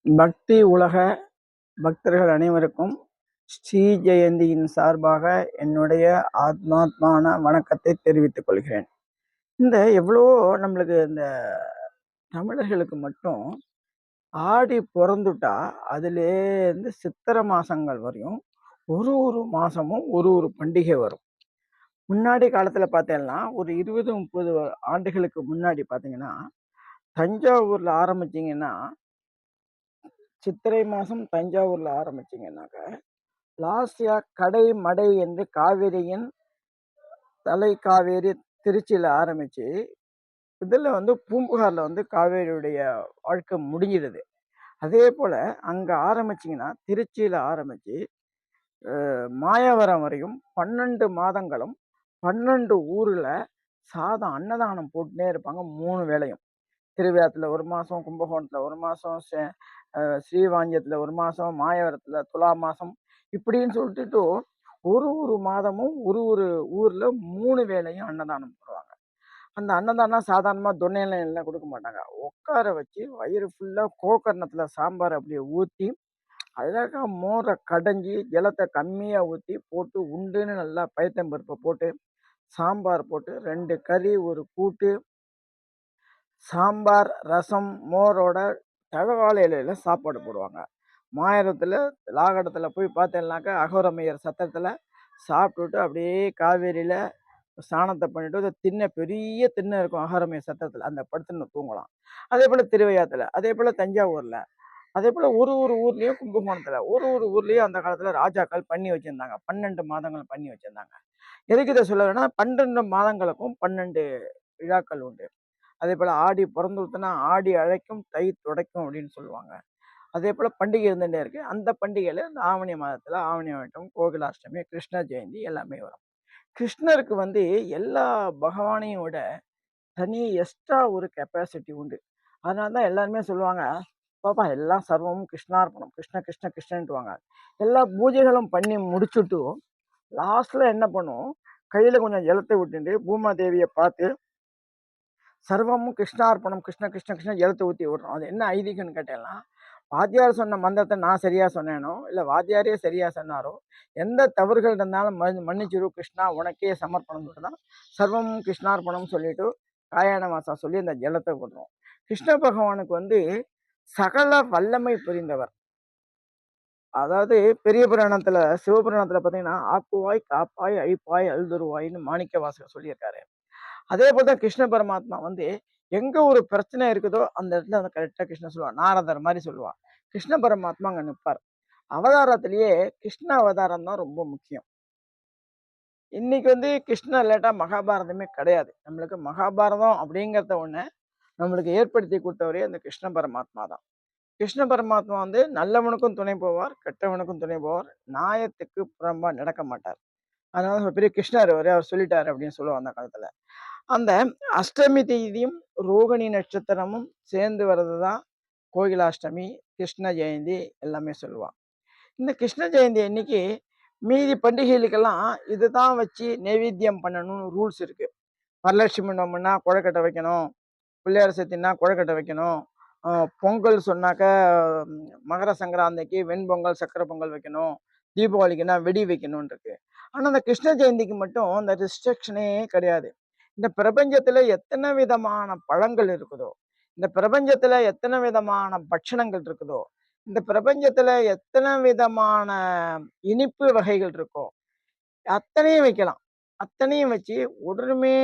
பக்தி உலக பக்தர்கள் அனைவருக்கும் ஸ்ரீ ஜெயந்தியின் சார்பாக என்னுடைய ஆத்மாத்மான வணக்கத்தை தெரிவித்துக் கொள்கிறேன். எவ்வளவோ நம்மளுக்கு இந்த தமிழர்களுக்கு மட்டும் ஆடி பிறந்துட்டா அதுலேருந்து சித்திரை மாசங்கள் வரையும் ஒரு மாசமும் ஒரு பண்டிகை வரும். முன்னாடி காலத்துல பார்த்தேன்னா ஒரு 20-30 ஆண்டுகளுக்கு முன்னாடி பார்த்தீங்கன்னா, தஞ்சாவூர்ல ஆரம்பிச்சீங்கன்னா சித்திரை மாசம் தஞ்சாவூர்ல ஆரம்பிச்சீங்கன்னாக்க லாஸ்டியா கடை மடை என்று காவிரியின் தலை காவேரி திருச்சியில ஆரம்பிச்சு இதுல பூம்புகார்ல காவேரியுடைய வாழ்க்கை முடிஞ்சிடுது. அதே போல அங்க ஆரம்பிச்சீங்கன்னா திருச்சியில ஆரம்பிச்சு மாயாவரம் வரையும் 12 மாதங்களும் 12 ஊர்ல சாதம் அன்னதானம் போட்டுனே இருப்பாங்க 3 வேளையும். திருவிழாத்துல 1 மாசம், கும்பகோணத்துல 1 மாசம், ஸ்ரீவாஞ்சியத்துல 1 மாசம், மாயவரத்துல துலா மாசம், இப்படின்னு சொல்லிட்டு ஒரு மாதமும் ஒரு ஊர்ல 3 வேளையும் அன்னதானம் போடுவாங்க. அந்த அன்னதானம் சாதாரணமா தொன்னையில எல்லாம் கொடுக்க மாட்டாங்க. உட்கார வச்சு வயிறு ஃபுல்லா கோகர்ணத்துல சாம்பார் அப்படியே ஊத்தி அழகா மோரை கடைஞ்சி ஜலத்தை கம்மியா ஊத்தி போட்டு உண்டுன்னு நல்லா பயத்தம்பருப்பை போட்டு சாம்பார் போட்டு 2 கறி, 1 கூட்டு, சாம்பார், ரசம், மோரோட தழவாழை இலையில சாப்பாடு போடுவாங்க. மாயரத்துல லாகடத்துல போய் பார்த்தேன்னாக்கா அகோரமையர் சத்திரத்துல சாப்பிட்டுட்டு அப்படியே காவேரியில ஸ்நானத்தை பண்ணிட்டு பெரிய திண்ணை இருக்கும் அகோரமையர் சத்திரத்துல, அந்த படுத்துன்னு தூங்கலாம். அதே போல திருவையாத்துல, அதே போல தஞ்சாவூர்ல, அதே போல ஒரு ஊர்லயும் கும்பகோணத்துல ஒரு ஊர்லயும் அந்த காலத்துல ராஜாக்கள் பண்ணி வச்சிருந்தாங்க. 12 மாதங்கள் பண்ணி வச்சிருந்தாங்க. எதுக்கு இதை சொல்ல வேணா, 12 மாதங்களுக்கும் 12 விழாக்கள் உண்டு. அதே போல ஆடி பிறந்துட்டுனா ஆடி அழைக்கும் தை துடைக்கும் அப்படின்னு சொல்லுவாங்க. அதே போல பண்டிகை இருந்துட்டே இருக்கு. அந்த பண்டிகையில இந்த ஆவணி மாதத்துல ஆவணி வட்டம், கோகுலாஷ்டமி, கிருஷ்ண ஜெயந்தி எல்லாமே வரும். கிருஷ்ணருக்கு எல்லா பகவானையும் விட தனி எக்ஸ்ட்ரா ஒரு கெப்பாசிட்டி உண்டு. அதனாலதான் எல்லாருமே சொல்லுவாங்க, பாப்பா எல்லாம் சர்வமும் கிருஷ்ணார்ப்பணம், கிருஷ்ண கிருஷ்ண கிருஷ்ணன்ட்டுவாங்க. எல்லா பூஜைகளும் பண்ணி முடிச்சுட்டு லாஸ்ட்ல என்ன பண்ணும், கையில கொஞ்சம் ஜலத்தை விட்டுட்டு பூமாதேவியை பார்த்து சர்வமும் கிருஷ்ணார்ப்பணம், கிருஷ்ண கிருஷ்ண கிருஷ்ண ஜலத்தை ஊற்றி விடுறோம். அது என்ன ஐதீகம்னு கேட்டேன்னா, வாத்தியார் சொன்ன மந்திரத்தை நான் சரியா சொன்னேனோ இல்லை வாத்தியாரே சரியா சொன்னாரோ, எந்த தவறுகள் இருந்தாலும் மன்னிச்சிரு கிருஷ்ணா, உனக்கே சமர்ப்பணம் தான் சர்வமும் கிருஷ்ணார்ப்பணம் சொல்லிட்டு காயாண மாசா சொல்லி அந்த ஜலத்தை விடுறோம். கிருஷ்ண பகவானுக்கு சகல வல்லமை புரிந்தவர். அதாவது பெரிய புராணத்துல சிவபுராணத்துல பாத்தீங்கன்னா ஆக்குவாய், காப்பாய், அழிப்பாய், அழுதுருவாய்னு மாணிக்க வாசகர் சொல்லியிருக்காரு. அதே போலதான் கிருஷ்ண பரமாத்மா எங்க ஒரு பிரச்சனை இருக்குதோ அந்த இடத்துல கரெக்டா கிருஷ்ணன் சொல்லுவான். நாரதர் மாதிரி சொல்லுவான். கிருஷ்ண பரமாத்மா அங்க நிற்பார். அவதாரத்திலேயே கிருஷ்ண அவதாரம் தான் ரொம்ப முக்கியம். இன்னைக்கு கிருஷ்ணன் இல்லாட்டா மகாபாரதமே கிடையாது. நம்மளுக்கு மகாபாரதம் அப்படிங்கிறத ஒண்ணு நம்மளுக்கு ஏற்படுத்தி கொடுத்தவரே அந்த கிருஷ்ண பரமாத்மா தான். கிருஷ்ண பரமாத்மா நல்லவனுக்கும் துணை போவார், கெட்டவனுக்கும் துணை போவார், நியாயத்துக்கு புறம்பா நடக்க மாட்டார். அதனால பெரிய கிருஷ்ணர் அவர் சொல்லிட்டாரு அப்படின்னு சொல்லுவாங்க அந்த காலத்துல. அந்த அஷ்டமி தேதியும் ரோகிணி நட்சத்திரமும் சேர்ந்து வர்றதுதான் கோகிலாஷ்டமி, கிருஷ்ண ஜெயந்தி எல்லாமே சொல்லுவான். இந்த கிருஷ்ண ஜெயந்தி அன்னைக்கு மீதி பண்டிகைகளுக்கெல்லாம் இதுதான் வச்சு நைவேத்தியம் பண்ணணும்னு ரூல்ஸ் இருக்கு. வரலட்சுமி நோம்புனா கொழக்கட்டை வைக்கணும், பிள்ளையார் சதுர்த்தினா கொழக்கட்டை வைக்கணும், பொங்கல் சொன்னாக்க மகர சங்கராந்திக்கு வெண்பொங்கல், சக்கரை பொங்கல் வைக்கணும், தீபாவளிக்குன்னா வெடி வைக்கணும்னு இருக்கு. ஆனா அந்த கிருஷ்ண ஜெயந்திக்கு மட்டும் அந்த ரெஸ்ட்ரிக்ஷனே கிடையாது. இந்த பிரபஞ்சத்துல எத்தனை விதமான பழங்கள் இருக்குதோ, இந்த பிரபஞ்சத்துல எத்தனை விதமான பட்சணங்கள் இருக்குதோ, இந்த பிரபஞ்சத்துல எத்தனை விதமான இனிப்பு வகைகள் இருக்கோ அத்தனையும் வைக்கலாம். அத்தனையும் வச்சு உடனுமே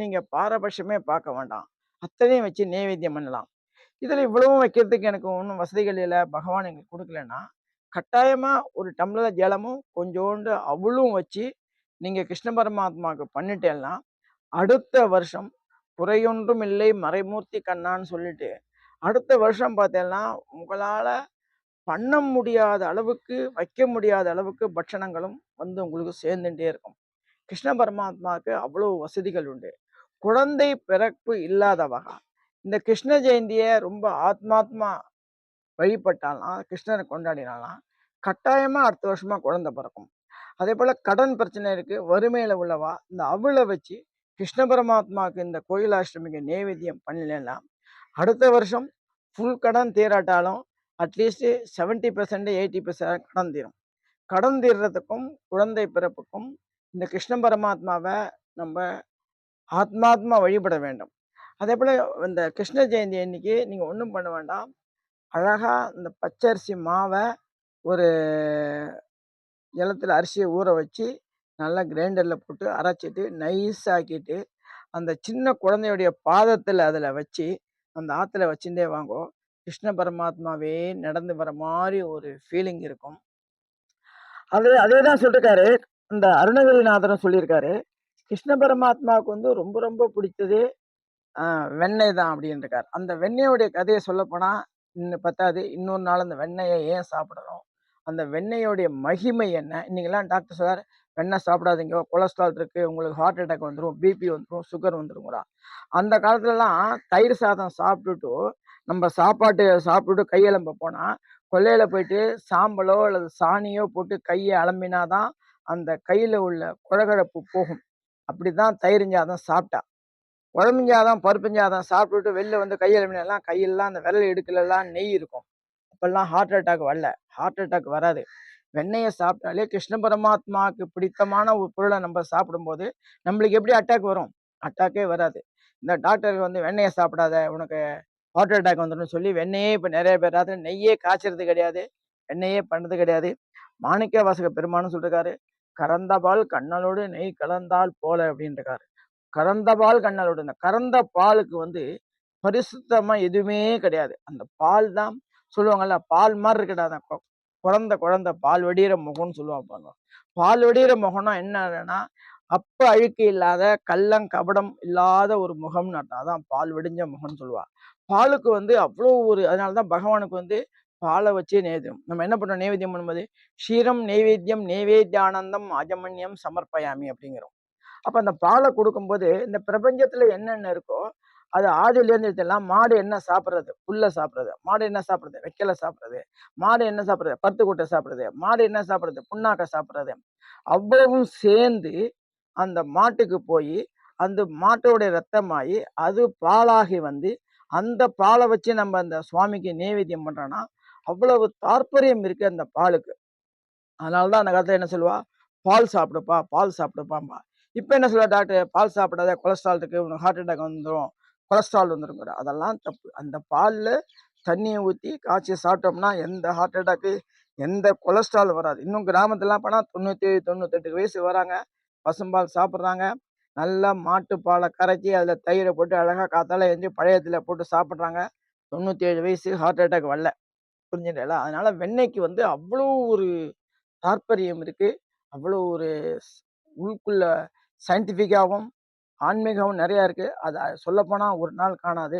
நீங்க பாரபட்சமே பார்க்க வேண்டாம். அத்தனையும் வச்சு நைவேத்தியம் பண்ணலாம். இதுல இவ்வளவும் வைக்கிறதுக்கு எனக்கு ஒன்றும் வசதிகள் இல்லை, பகவான் எங்களுக்கு கொடுக்கலன்னா கட்டாயமா ஒரு டம்ளர் ஜலமும் கொஞ்சோண்டு அவளும் வச்சு நீங்க கிருஷ்ண பரமாத்மாவுக்கு பண்ணிட்டேன்னா அடுத்த வருஷம் குறையொன்றும் இல்லை மறைமூர்த்தி கண்ணான்னு சொல்லிட்டு அடுத்த வருஷம் பார்த்தேன்னா உங்களால பண்ண முடியாத அளவுக்கு, வைக்க முடியாத அளவுக்கு பட்சணங்களும் உங்களுக்கு சேர்ந்துட்டே இருக்கும். கிருஷ்ண பரமாத்மாவுக்கு அவ்வளவு வசதிகள் உண்டு. குழந்தை பிறப்பு இல்லாதவங்க இந்த கிருஷ்ண ஜெயந்தியை ரொம்ப ஆத்மாத்மா வழிபட்டாலாம், கிருஷ்ணரை கொண்டாடினாலாம் கட்டாயமா அடுத்த வருஷமா குழந்தை பிறக்கும். அதே போல கடன் பிரச்சனை இருக்கு, வறுமையில உள்ளவா இந்த அவளை வச்சு கிருஷ்ண பரமாத்மாவுக்கு இந்த கோயிலாஷ்டமிக்கு நைவேத்தியம் பண்ணலாம். அடுத்த வருஷம் ஃபுல் கடன் தீராட்டாலும் அட்லீஸ்ட் 70% 80% கடன் தீரும். கடன் தீர்றதுக்கும் குழந்தை பிறப்புக்கும் இந்த கிருஷ்ண பரமாத்மாவை நம்ம ஆத்மாத்மா வழிபட வேண்டும். அதே போல இந்த கிருஷ்ண ஜெயந்தி அன்னைக்கு நீங்க ஒண்ணும் பண்ண வேண்டாம். அழகா இந்த பச்சரிசி மாவை ஒரு ஜலத்துல அரிசியை ஊற வச்சு நல்லா கிரைண்டர்ல போட்டு அரைச்சிட்டு நைஸ் ஆக்கிட்டு அந்த சின்ன குழந்தையுடைய பாதத்துல அதுல வச்சு அந்த ஆத்துல வச்சுட்டே வாங்கோ. கிருஷ்ண பரமாத்மாவே நடந்து வர மாதிரி ஒரு ஃபீலிங் இருக்கும். அதேதான் சொல்லிருக்காரு. இந்த அருணகிரிநாதரும் சொல்லியிருக்காரு. கிருஷ்ண பரமாத்மாவுக்கு வந்து ரொம்ப ரொம்ப பிடிச்சது வெண்ணெய் தான் அப்படின்னு இருக்காரு. அந்த வெண்ணெயோடைய கதையை சொல்ல போனா இன்னும் பத்தாது. இன்னொரு நாள் அந்த வெண்ணெயை ஏன் சாப்பிடணும், அந்த வெண்ணெயோடைய மகிமை என்ன. இன்னைக்கெல்லாம் டாக்டர் சொல்றாரு வெண்ணெய் சாப்பிடாதீங்க, கொலஸ்ட்ரால் இருக்கு, உங்களுக்கு ஹார்ட் அட்டாக் வந்துடும், பிபி வந்துடும், சுகர் வந்துருங்கிறா. அந்த காலத்துலலாம் தயிர் சாதம் சாப்பிட்டுட்டு நம்ம சாப்பாட்டு சாப்பிட்டுட்டு கையெலம்ப போனா கொல்லையில போயிட்டு சாம்பலோ அல்லது சாணியோ போட்டு கையை அலம்பினாதான் அந்த கையில உள்ள குழகழப்பு போகும். அப்படிதான் தயிர் சாதம் சாப்பிட்டா. குழம்புஞ்சாதம் பருப்புஞ்சாதம் சாப்பிட்டுட்டு வெளில வந்து கையெல்லாம் கையெல்லாம் அந்த விரல் இடுக்கலெல்லாம் நெய் இருக்கும். அப்பெல்லாம் ஹார்ட் அட்டாக் வரல. ஹார்ட் அட்டாக் வராது. வெண்ணெயை சாப்பிட்டாலே கிருஷ்ண பரமாத்மாவுக்கு பிடித்தமான ஒரு பொருளை நம்ம சாப்பிடும்போது நம்மளுக்கு எப்படி அட்டாக் வரும்? அட்டாக்கே வராது. இந்த டாக்டருக்கு வந்து வெண்ணெயை சாப்பிடாத உனக்கு ஹார்ட் அட்டாக் வந்துடும் சொல்லி வெண்ணெயே இப்போ நிறைய பேர் ராத்திரி நெய்யே காய்ச்சறது கிடையாது, வெண்ணெயே பண்ணது கிடையாது. மாணிக்க வாசக பெருமானும் சொல்லிருக்காரு, கறந்த பால் கண்ணலோடு நெய் கலந்தால் போல அப்படின்ட்டு. கறந்த பால் கண்ணலோடு, இந்த கறந்த பாலுக்கு வந்து பரிசுத்தமா எதுவுமே கிடையாது. அந்த பால் தான் சொல்லுவாங்கல்ல, பால் மாதிரி இருக்கடா குழந்தை குழந்தை பால் வடிகிற முகம்னு சொல்லுவாங்க. பால் வடிகிற முகம்னா என்னன்னா அப்ப அழுக்கு இல்லாத கள்ளம் கபடம் இல்லாத ஒரு முகம்னு அர்த்தம். அதான் பால் வெடிஞ்ச முகம்னு சொல்லுவா. பாலுக்கு வந்து அவ்வளோ ஒரு, அதனாலதான் பகவானுக்கு வந்து பாலை வச்சே நெய்வேத்தியம். நம்ம என்ன பண்றோம் நெய்வேத்தியம் பண்ணும்போது? க்ஷீரம் நெய்வேத்தியம் நெய்வேத்தியானந்தம் ஆஜமன்யம் சமர்ப்பயாமி அப்படிங்கிறோம். அப்ப அந்த பாலை கொடுக்கும்போது இந்த பிரபஞ்சத்துல என்னென்ன இருக்கோ அது ஆதியிலேருந்து எடுத்துலாம். மாடு என்ன சாப்பிட்றது? புல்ல சாப்பிட்றது. மாடு என்ன சாப்பிட்றது? வெக்கலை சாப்பிட்றது. மாடு என்ன சாப்பிட்றது? பருத்துக்கொட்டை சாப்பிட்றது. மாடு என்ன சாப்பிட்றது? புண்ணாக்க சாப்பிட்றது. அவ்வளவும் சேர்ந்து அந்த மாட்டுக்கு போய் அந்த மாட்டோடைய ரத்தமாகி அது பாலாகி வந்து அந்த பாலை வச்சு நம்ம அந்த சுவாமிக்கு நைவேத்தியம் பண்றோம்னா அவ்வளவு தாற்பயம் இருக்கு அந்த பாலுக்கு. அதனாலதான் அந்த காலத்துல என்ன சொல்லுவா, பால் சாப்பிடுப்பா, பால் சாப்பிடுப்பாம்பா. இப்ப என்ன சொல்லுவா டாக்டர், பால் சாப்பிடாத, கொலஸ்ட்ரால் இருக்கு, உனக்கு ஹார்ட் அட்டாக் வந்துடும், கொலஸ்ட்ரால் வந்துருங்கிற. அதெல்லாம் தப்பு. அந்த பால்ல தண்ணியை ஊற்றி காய்ச்சி சாப்பிட்டோம்னா எந்த ஹார்ட் அட்டாக்கு எந்த கொலஸ்ட்ரால் வராது. இன்னும் கிராமத்துலாம் போனா 97 98 வயசு வராங்க, பசும்பால் சாப்பிட்றாங்க. நல்லா மாட்டு பாலை கரைச்சி அதுல தயிரை போட்டு அழகா காத்தால எழுந்து பழையத்துல போட்டு சாப்பிட்றாங்க. 97 வயசு, ஹார்ட் அட்டாக் வரல. புரிஞ்சுட்டா? அதனால வெண்ணெய்க்கு வந்து அவ்வளோ ஒரு தாற்பயம் இருக்கு. அவ்வளோ ஒரு உள்குள்ள சயின்டிஃபிக்காவும் ஆன்மீகமும் நிறைய இருக்கு. அதை சொல்லப்போனா ஒரு நாள் காணாது.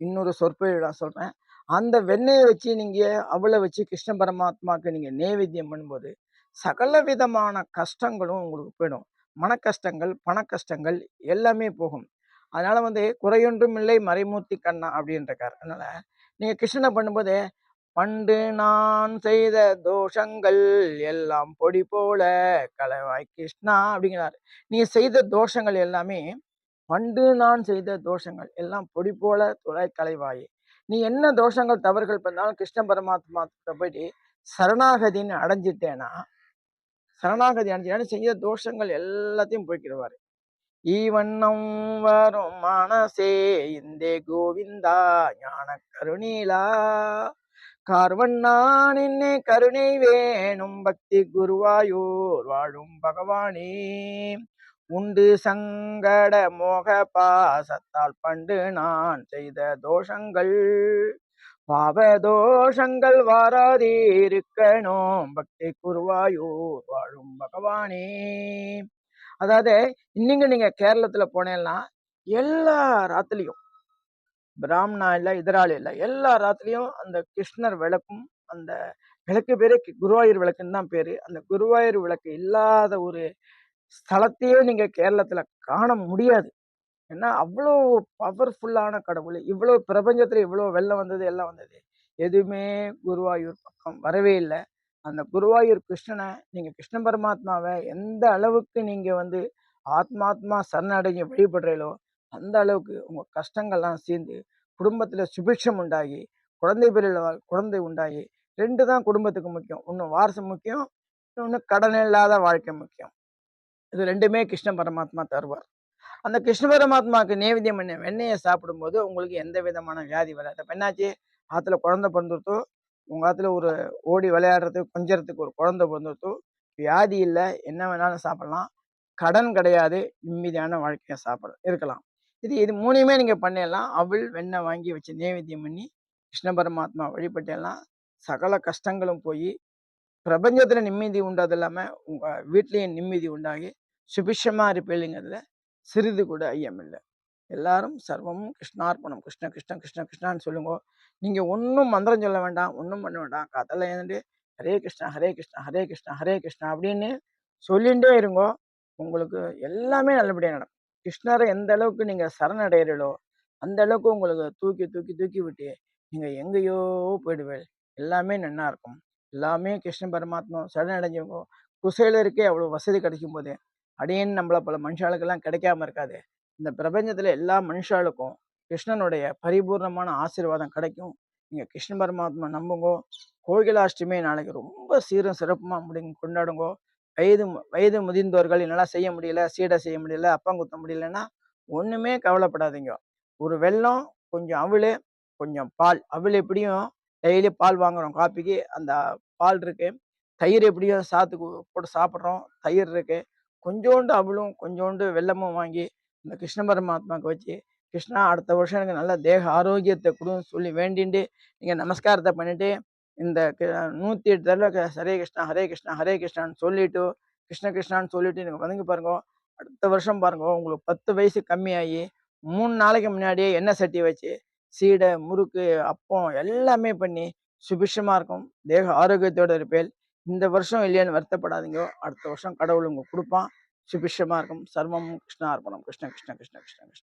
இன்னொரு சொற்பொழிவு நான் சொல்றேன். அந்த வெண்ணெயை வச்சு நீங்க அவளை வச்சு கிருஷ்ண பரமாத்மாவுக்கு நீங்க நைவேத்தியம் பண்ணும்போது சகல விதமான கஷ்டங்களும் உங்களுக்கு போயிடும். மன கஷ்டங்கள், பண கஷ்டங்கள் எல்லாமே போகும். அதனால வந்து குறையொன்றும் இல்லை மறைமூர்த்தி கண்ணா அப்படின்றார். அதனால நீங்க கிருஷ்ணனை பண்ணும்போது பண்டு நான் செய்த தோஷங்கள் எல்லாம் பொடி போல கலவாய் கிருஷ்ணா அப்படிங்கிறாரு. நீங்க செய்த தோஷங்கள் எல்லாமே பண்டு நான் செய்த தோஷங்கள் எல்லாம் பொடி போல துளை கலைவாயே. நீ என்ன தோஷங்கள் தவறுகள் பண்ணாலும் கிருஷ்ண பரமாத்மா போயிட்டு சரணாகதின்னு அடைஞ்சிட்டேன்னா, சரணாகதி அடைஞ்சிட்டேன்னு செய்த தோஷங்கள் எல்லாத்தையும் போய்க்கிடுவாரு. ஈவண்ணம் வரும் மனசே இந்தே கோவிந்தா ஞான கருணீலா கார்வண்ணா நின்னே கருணை வேணும் பக்தி குருவாயூர் வாழும் பகவானே. உண்டு சங்கட மோக பாசத்தால் பண்டு நான் செய்த தோஷங்கள் பாவ தோஷங்கள் வாராதீருக்கணும் பக்தி குருவாயூர் வாழும் பகவானே. அதாவது இன்னைக்கு நீங்க கேரளத்துல போனேன்னா எல்லா ராத்திரியும் பிராமணா இல்ல இதராளி இல்ல எல்லா ராத்திரியும் அந்த கிருஷ்ணர் விளக்கும், அந்த விளக்கு பேரு குருவாயூர் விளக்குன்னு தான் பேரு. அந்த குருவாயூர் விளக்கு இல்லாத ஒரு ஸ்தலத்தையே நீங்க கேரளத்துல காண முடியாது. ஏன்னா அவ்வளோ பவர்ஃபுல்லான கடவுள். இவ்வளவு பிரபஞ்சத்துல இவ்வளவு வெள்ளம் வந்தது எல்லாம் வந்தது, எதுவுமே குருவாயூர் பக்கம் வரவே இல்லை. அந்த குருவாயூர் கிருஷ்ணனை நீங்க கிருஷ்ண பரமாத்மாவை எந்த அளவுக்கு நீங்க வந்து ஆத்மாத்மா சரணடைஞ்சு வழிபடுறீங்களோ அந்த அளவுக்கு உங்க கஷ்டங்கள்லாம் சேர்ந்து குடும்பத்துல சுபிக்ஷம் உண்டாகி குழந்தை பேரில் குழந்தை உண்டாகி 2 தான் குடும்பத்துக்கு முக்கியம். ஒண்ணு வாரிசு முக்கியம். இன்னொன்னு கடன் இல்லாத வாழ்க்கை முக்கியம். இது 2மே கிருஷ்ண பரமாத்மா தருவார். அந்த கிருஷ்ண பரமாத்மாவுக்கு நெய்வேத்தியம் பண்ண வெண்ணெய சாப்பிடும்போது உங்களுக்கு எந்த விதமான வியாதி வராது. அப்ப என்னாச்சு? ஆத்துல குழந்தை பொறந்துருத்து. உங்க ஆத்துல ஒரு ஓடி விளையாடுறதுக்கு, கொஞ்சறதுக்கு ஒரு குழந்தை பொறந்துருத்து. வியாதி இல்ல. என்ன வேணாலும் சாப்பிடலாம். கடன் கிடையாது. நிம்மதியான வாழ்க்கைய இருக்கலாம். இது 3யுமே நீங்க பண்ணிடலாம். அவிழ், வெண்ணெய் வாங்கி வச்சு நெய்வேத்தியம் பண்ணி, கிருஷ்ண பரமாத்மா வழிபட்டேல்லாம் சகல கஷ்டங்களும் போயி, பிரபஞ்சத்துல நிம்மதி உண்டாது இல்லாம, உங்க வீட்லயும் நிம்மதி உண்டாகி, சுபிட்சமா இருப்பீங்கறதுல சிறிது கூட ஐயமில்ல. எல்லாரும் சர்வமும் கிருஷ்ணார்ப்பணம். கிருஷ்ண கிருஷ்ண கிருஷ்ண கிருஷ்ணான்னு சொல்லுங்கோ. நீங்க ஒண்ணும் மந்திரம் சொல்ல வேண்டாம். ஒண்ணும் பண்ண வேண்டாம். காத்தால எழுந்து ஹரே கிருஷ்ணா, ஹரே கிருஷ்ணா, ஹரே கிருஷ்ணா, ஹரே கிருஷ்ணா அப்படின்னு சொல்லிண்டே இருங்கோ. உங்களுக்கு எல்லாமே நல்லபடியா நடக்கும். கிருஷ்ணரை எந்த அளவுக்கு நீங்க சரணடைறீங்களோ, அந்த அளவுக்கு உங்களுக்கு தூக்கி தூக்கி தூக்கி விட்டு, நீங்க எங்கேயோ போயிடுவீர்கள். எல்லாமே நன்னா இருக்கும். எல்லாமே கிருஷ்ண பரமாத்மா சரணடைஞ்சவங்க குசேலருக்கே அவ்வளவு வசதி கிடைக்கும் போது, அடியேன் நம்மள போல மனுஷாளுக்கெல்லாம் கிடைக்காம இருக்காது. இந்த பிரபஞ்சத்துல எல்லா மனுஷாளுக்கும் கிருஷ்ணனுடைய பரிபூர்ணமான ஆசீர்வாதம் கிடைக்கும். நீங்க கிருஷ்ண பரமாத்மா நம்புங்கோ. கோகிலாஷ்டமி நாளைக்கு ரொம்ப சீரும் சிறப்புமா கொண்டாடுங்கோ. வயது முதிர்ந்தோர்கள் என்னால செய்ய முடியல, சீடை செய்ய முடியல, அப்பம் குத்த முடியலன்னா ஒண்ணுமே கவலைப்படாதீங்க. ஒரு வெல்லம், கொஞ்சம் அவிழு, கொஞ்சம் பால். அவிழ் எப்படியும் டெய்லி பால் வாங்குறோம் காப்பிக்கு. அந்த பால் இருக்கு. தயிர் எப்படியும் சாத்துக்கு போட்டு சாப்பிட்றோம். தயிர் இருக்கு. கொஞ்சோண்டு அவிழும், கொஞ்சோண்டு வெல்லமும் வாங்கி இந்த கிருஷ்ண பரமாத்மாவுக்கு வச்சு, கிருஷ்ணா அடுத்த வருஷம் எனக்கு நல்ல தேக ஆரோக்கியத்தை குடுன்னு சொல்லி வேண்டிண்டு, நீங்க நமஸ்காரத்த பண்ணிட்டு, இந்த 108 தடவை ஹரே கிருஷ்ணா, ஹரே கிருஷ்ணா, ஹரே கிருஷ்ணான்னு சொல்லிட்டு, கிருஷ்ண கிருஷ்ணான்னு சொல்லிட்டு நீங்க வணங்கி பாருங்க. அடுத்த வருஷம் பாருங்க, உங்களுக்கு 10 வயசு கம்மியாகி, 3 நாளைக்கு முன்னாடியே எண்ணெய் சட்டி வச்சு, சீடை, முறுக்கு, அப்பம் எல்லாமே பண்ணி சுபிட்சமா இருக்கும். தேக ஆரோக்கியத்தோட இருப்பேன். இந்த வருஷம் இல்லையான்னு வருத்தப்படாதீங்க. அடுத்த வருஷம் கடவுள் உங்களுக்கு குடுப்பான். சுபிட்சமா இருக்கும். சர்வம் கிருஷ்ணார்ப்பணம். கிருஷ்ண கிருஷ்ண கிருஷ்ண கிருஷ்ண கிருஷ்ண.